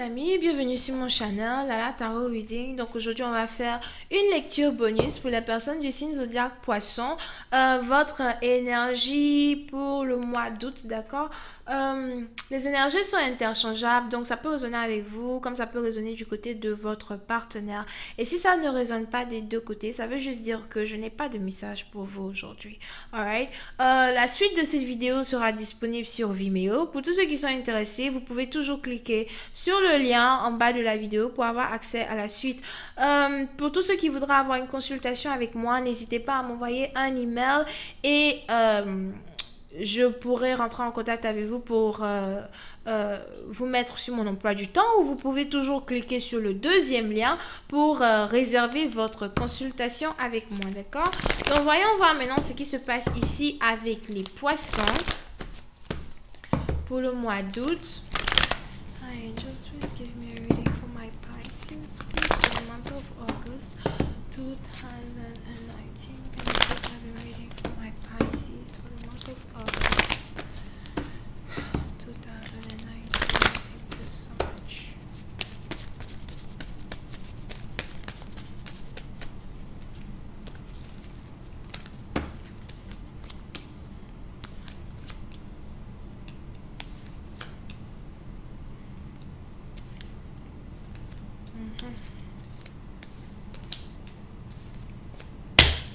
amis, bienvenue sur mon channel Lala Tarot Reading. Donc aujourd'hui on va faire une lecture bonus pour les personnes du signe zodiaque Poisson. Votre énergie pour le mois d'août, d'accord. Les énergies sont interchangeables, donc ça peut résonner avec vous comme ça peut résonner du côté de votre partenaire. Et si ça ne résonne pas des deux côtés, ça veut juste dire que je n'ai pas de message pour vous aujourd'hui. Alright. La suite de cette vidéo sera disponible sur Vimeo. Pour tous ceux qui sont intéressés, vous pouvez toujours cliquer sur le lien en bas de la vidéo pour avoir accès à la suite. Pour tous ceux qui voudraient avoir une consultation avec moi, n'hésitez pas à m'envoyer un email et je pourrai rentrer en contact avec vous pour vous mettre sur mon emploi du temps, ou vous pouvez toujours cliquer sur le deuxième lien pour réserver votre consultation avec moi, d'accord? Donc voyons voir maintenant ce qui se passe ici avec les poissons pour le mois d'août. Hi angels, please give me a reading for my Pisces, please, for the month of August 2019. Can you please have a reading for my Pisces for the month of August 2019? Thank you so much.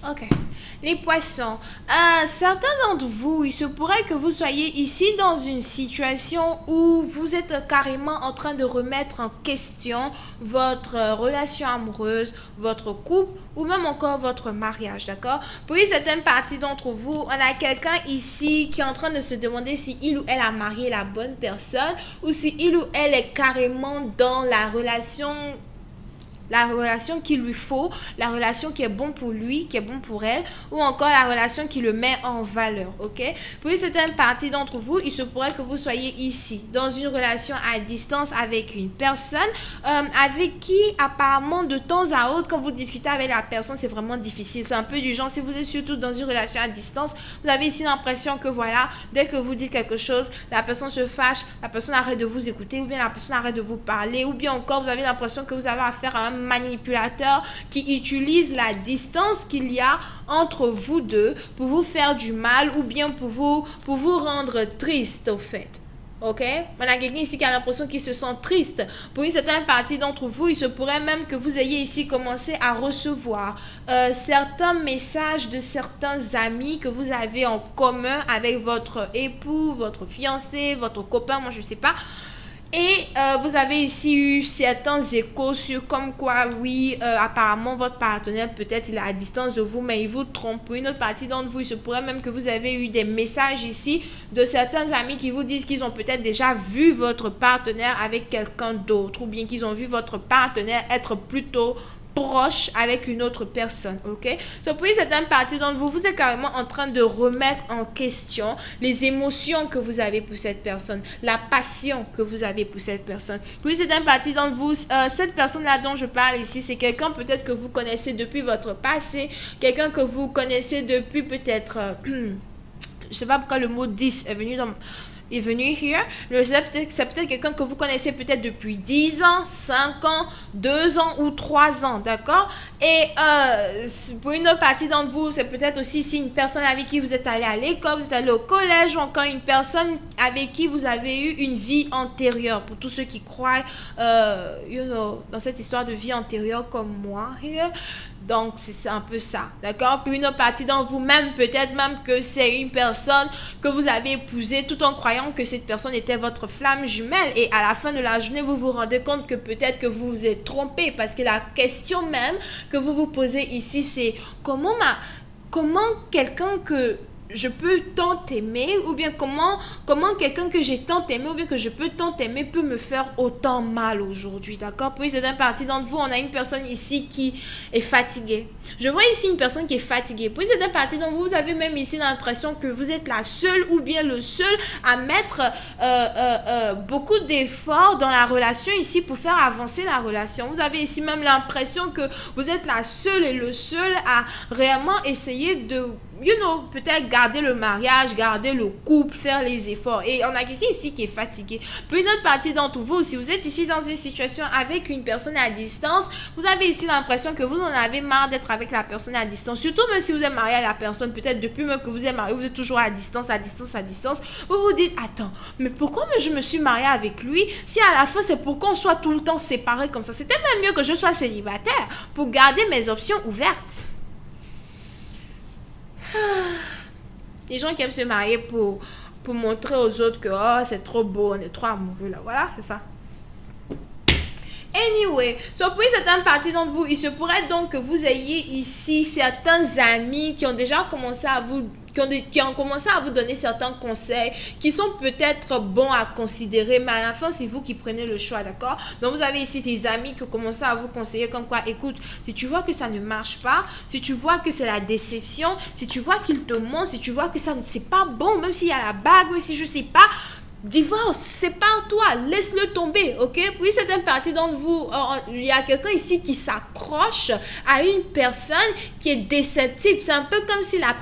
Ok, les poissons, certains d'entre vous, il se pourrait que vous soyez ici dans une situation où vous êtes carrément en train de remettre en question votre relation amoureuse, votre couple ou même encore votre mariage, d'accord? Pour une certaine partie d'entre vous, on a quelqu'un ici qui est en train de se demander si il ou elle a marié la bonne personne ou si il ou elle est carrément dans la relation qu'il lui faut, la relation qui est bon pour lui, qui est bon pour elle, ou encore la relation qui le met en valeur, ok? Pour une certaine partie d'entre vous, il se pourrait que vous soyez ici, dans une relation à distance avec une personne, avec qui apparemment de temps à autre, quand vous discutez avec la personne, c'est vraiment difficile. C'est un peu du genre, si vous êtes surtout dans une relation à distance, vous avez ici l'impression que voilà, dès que vous dites quelque chose, la personne se fâche, la personne arrête de vous écouter, ou bien la personne arrête de vous parler, ou bien encore vous avez l'impression que vous avez affaire à un manipulateur qui utilise la distance qu'il y a entre vous deux pour vous faire du mal ou bien pour vous rendre triste au fait. Ok, on a quelqu'un ici qui a l'impression qu'il se sent triste. Pour une certaine partie d'entre vous, il se pourrait même que vous ayez ici commencé à recevoir certains messages de certains amis que vous avez en commun avec votre époux, votre fiancé, votre copain, moi je ne sais pas. Et vous avez ici eu certains échos sur comme quoi, oui, apparemment votre partenaire peut-être il est à distance de vous, mais il vous trompe. Pour une autre partie d'entre vous, il se pourrait même que vous avez eu des messages ici de certains amis qui vous disent qu'ils ont peut-être déjà vu votre partenaire avec quelqu'un d'autre, ou bien qu'ils ont vu votre partenaire être plutôt proche avec une autre personne, ok? So, pour une certaine partie d'entre vous, vous êtes carrément en train de remettre en question les émotions que vous avez pour cette personne, la passion que vous avez pour cette personne. Pour une certaine partie d'entre vous, cette personne-là dont je parle ici, c'est quelqu'un peut-être que vous connaissez depuis votre passé, quelqu'un que vous connaissez depuis peut-être, je sais pas pourquoi le mot 10 est venu here. C'est peut-être quelqu'un que vous connaissez peut-être depuis 10 ans, 5 ans, 2 ans ou 3 ans, d'accord? Et pour une autre partie d'entre vous, c'est peut-être aussi si une personne avec qui vous êtes allé à l'école, vous êtes allé au collège, ou encore une personne avec qui vous avez eu une vie antérieure. Pour tous ceux qui croient, dans cette histoire de vie antérieure comme moi here. Donc, c'est un peu ça, d'accord? Puis une autre partie d'entre vous, même peut-être même que c'est une personne que vous avez épousée tout en croyant que cette personne était votre flamme jumelle. Et à la fin de la journée, vous vous rendez compte que peut-être que vous vous êtes trompé. Parce que la question même que vous vous posez ici, c'est comment quelqu'un que je peux tant aimer, ou bien comment quelqu'un que j'ai tant aimé, ou bien que je peux tant aimer peut me faire autant mal aujourd'hui, d'accord? Pour une certaine partie d'entre vous, on a une personne ici qui est fatiguée. Je vois ici une personne qui est fatiguée. Pour une certaine partie d'entre vous, vous avez même ici l'impression que vous êtes la seule ou bien le seul à mettre beaucoup d'efforts dans la relation ici pour faire avancer la relation. Vous avez ici même l'impression que vous êtes la seule et le seul à réellement essayer peut-être garder le mariage, garder le couple, faire les efforts. Et on a quelqu'un ici qui est fatigué. Puis une autre partie d'entre vous, si vous êtes ici dans une situation avec une personne à distance, vous avez ici l'impression que vous en avez marre d'être avec la personne à distance. Surtout même si vous êtes marié à la personne, peut-être depuis même que vous êtes marié, vous êtes toujours à distance, à distance, à distance. Vous vous dites, attends, mais pourquoi je me suis mariée avec lui si à la fin c'est pour qu'on soit tout le temps séparés comme ça? C'était même mieux que je sois célibataire pour garder mes options ouvertes. Les gens qui aiment se marier pour montrer aux autres que oh, c'est trop beau, on est trop amoureux là. Voilà, c'est ça. Anyway, so pour certaines parties d'entre vous, il se pourrait donc que vous ayez ici certains amis qui ont déjà commencé à vous qui ont commencé à vous donner certains conseils qui sont peut-être bons à considérer, mais à la fin, c'est vous qui prenez le choix, d'accord? Donc, vous avez ici des amis qui ont commencé à vous conseiller comme quoi, écoute, si tu vois que ça ne marche pas, si tu vois que c'est la déception, si tu vois qu'il te ment, si tu vois que ça c'est pas bon, même s'il y a la bague, même si je sais pas, divorce, sépare-toi, laisse-le tomber, ok? Puis certaines parties d'entre vous, il y a quelqu'un ici qui s'accroche à une personne qui est déceptive. C'est un peu comme si la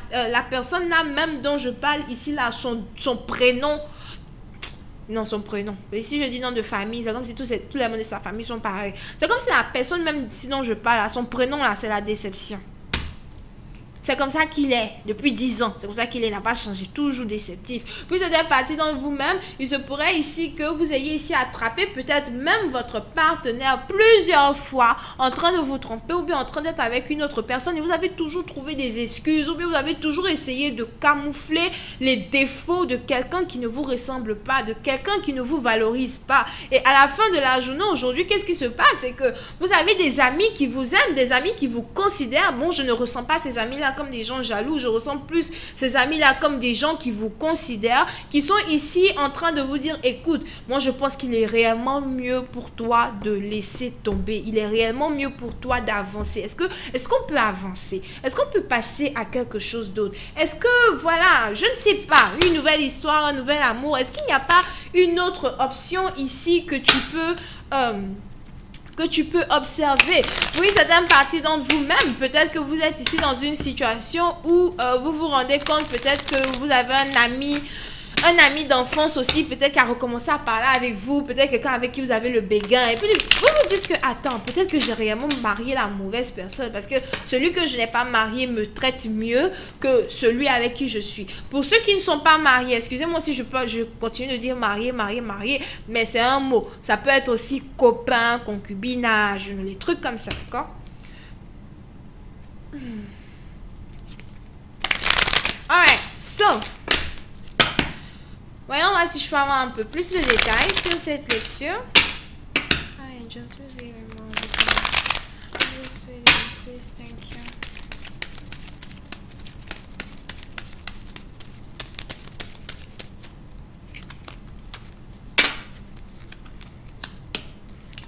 personne là même dont je parle ici là, son prénom, non, son prénom. Mais si je dis nom de famille, c'est comme si tous les membres de sa famille sont pareils. C'est comme si la personne même si dont je parle là, son prénom là, c'est la déception. C'est comme ça qu'il est depuis 10 ans. C'est comme ça qu'il est, n'a pas changé, toujours déceptif. Puis c'est une partie dans vous-même. Il se pourrait ici que vous ayez ici attrapé peut-être même votre partenaire plusieurs fois en train de vous tromper ou bien en train d'être avec une autre personne et vous avez toujours trouvé des excuses ou bien vous avez toujours essayé de camoufler les défauts de quelqu'un qui ne vous ressemble pas, de quelqu'un qui ne vous valorise pas. Et à la fin de la journée aujourd'hui, qu'est-ce qui se passe? C'est que vous avez des amis qui vous aiment, des amis qui vous considèrent. Bon, je ne ressens pas ces amis-là comme des gens jaloux, je ressens plus ces amis-là comme des gens qui vous considèrent, qui sont ici en train de vous dire, écoute, moi je pense qu'il est réellement mieux pour toi de laisser tomber, il est réellement mieux pour toi d'avancer. Est-ce qu'on peut avancer? Est-ce qu'on peut passer à quelque chose d'autre? Est-ce que, voilà, je ne sais pas, une nouvelle histoire, un nouvel amour, est-ce qu'il n'y a pas une autre option ici que tu peux observer? Oui, certaines parties d'entre vous-même, peut-être que vous êtes ici dans une situation où vous vous rendez compte peut-être que vous avez un ami d'enfance aussi, peut-être qui a recommencé à parler avec vous, peut-être quelqu'un avec qui vous avez le béguin, et puis vous vous dites que, attends, peut-être que j'ai réellement marié la mauvaise personne, parce que celui que je n'ai pas marié me traite mieux que celui avec qui je suis. Pour ceux qui ne sont pas mariés, excusez-moi si je continue de dire marié, mais c'est un mot. Ça peut être aussi copain, concubinage, les trucs comme ça, d'accord? Alright, so... voyons voir si je peux avoir un peu plus de détails sur cette lecture.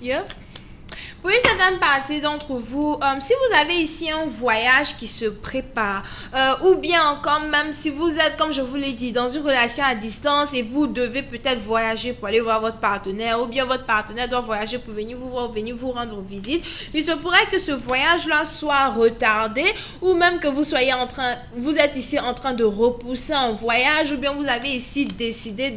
Yep. Pour certaines parties d'entre vous, si vous avez ici un voyage qui se prépare, ou bien encore même si vous êtes, comme je vous l'ai dit, dans une relation à distance et vous devez peut-être voyager pour aller voir votre partenaire, ou bien votre partenaire doit voyager pour venir vous voir, venir vous rendre visite, il se pourrait que ce voyage-là soit retardé, ou même que vous êtes ici en train de repousser un voyage, ou bien vous avez ici décidé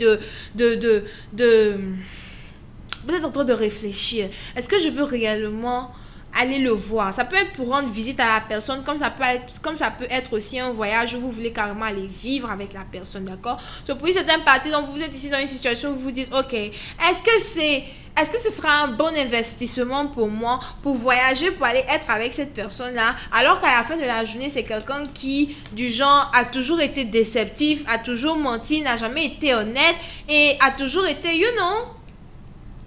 vous êtes en train de réfléchir. Est-ce que je veux réellement aller le voir? Ça peut être pour rendre visite à la personne, comme ça peut être aussi un voyage où vous voulez carrément aller vivre avec la personne, d'accord? So, pour certaines parties, donc vous êtes ici dans une situation où vous vous dites, ok, est-ce que ce sera un bon investissement pour moi pour voyager, pour aller être avec cette personne-là, alors qu'à la fin de la journée, c'est quelqu'un qui, du genre, a toujours été déceptif, a toujours menti, n'a jamais été honnête et a toujours été,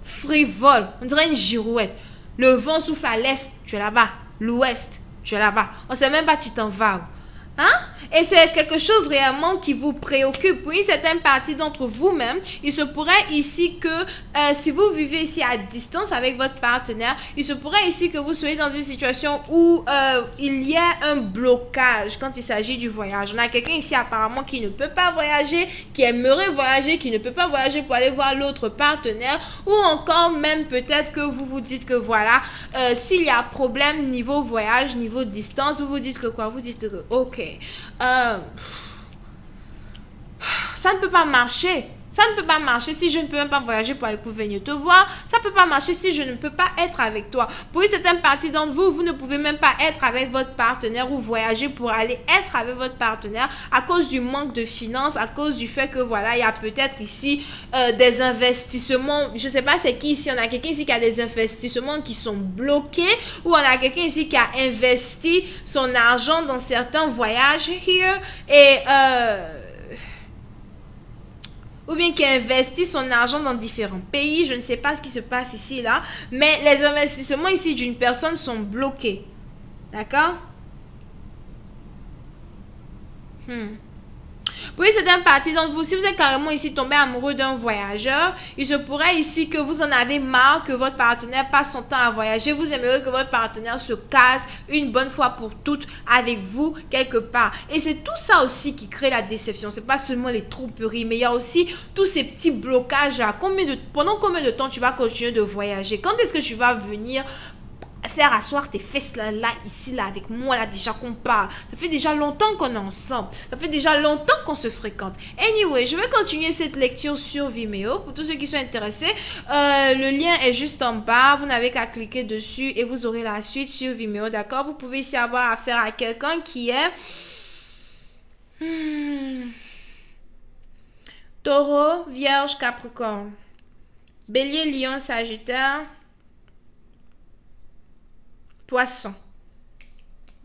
frivole, on dirait une girouette. Le vent souffle à l'est, tu es là-bas. L'ouest, tu es là-bas. On ne sait même pas tu t'en vas où. Hein? Et c'est quelque chose réellement qui vous préoccupe. Pour une certaine partie d'entre vous-même, il se pourrait ici que si vous vivez ici à distance avec votre partenaire, il se pourrait ici que vous soyez dans une situation où il y a un blocage quand il s'agit du voyage. On a quelqu'un ici apparemment qui ne peut pas voyager, qui aimerait voyager, qui ne peut pas voyager pour aller voir l'autre partenaire, ou encore même peut-être que vous vous dites que voilà, s'il y a problème niveau voyage, niveau distance, vous vous dites que quoi? Vous dites que ok, ça ne peut pas marcher. Ça ne peut pas marcher si je ne peux même pas voyager pour aller venir te voir. Ça ne peut pas marcher si je ne peux pas être avec toi. Pour une certaine partie d'entre vous, vous ne pouvez même pas être avec votre partenaire ou voyager pour aller être avec votre partenaire à cause du manque de finances, à cause du fait que voilà, il y a peut-être ici des investissements. Je ne sais pas c'est qui ici. On a quelqu'un ici qui a des investissements qui sont bloqués ou on a quelqu'un ici qui a investi son argent dans certains voyages here et ou bien qui investit son argent dans différents pays. Je ne sais pas ce qui se passe ici, là. Mais les investissements ici d'une personne sont bloqués. D'accord? Pour une certaine partie d'entre vous, si vous êtes carrément ici tombé amoureux d'un voyageur, il se pourrait ici que vous en avez marre que votre partenaire passe son temps à voyager. Vous aimeriez que votre partenaire se case une bonne fois pour toutes avec vous quelque part. Et c'est tout ça aussi qui crée la déception. C'est pas seulement les tromperies, mais il y a aussi tous ces petits blocages là. Pendant combien de temps tu vas continuer de voyager? Quand est-ce que tu vas venir faire asseoir tes fesses là, ici, là, avec moi, là, déjà qu'on parle. Ça fait déjà longtemps qu'on est ensemble. Ça fait déjà longtemps qu'on se fréquente. Anyway, je vais continuer cette lecture sur Vimeo. Pour tous ceux qui sont intéressés, le lien est juste en bas. Vous n'avez qu'à cliquer dessus et vous aurez la suite sur Vimeo, d'accord? Vous pouvez ici avoir affaire à quelqu'un qui est... Taureau, Vierge, Capricorne. Bélier, Lion, Sagittaire... Poisson.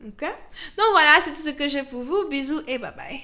Ok? Donc voilà, c'est tout ce que j'ai pour vous. Bisous et bye bye.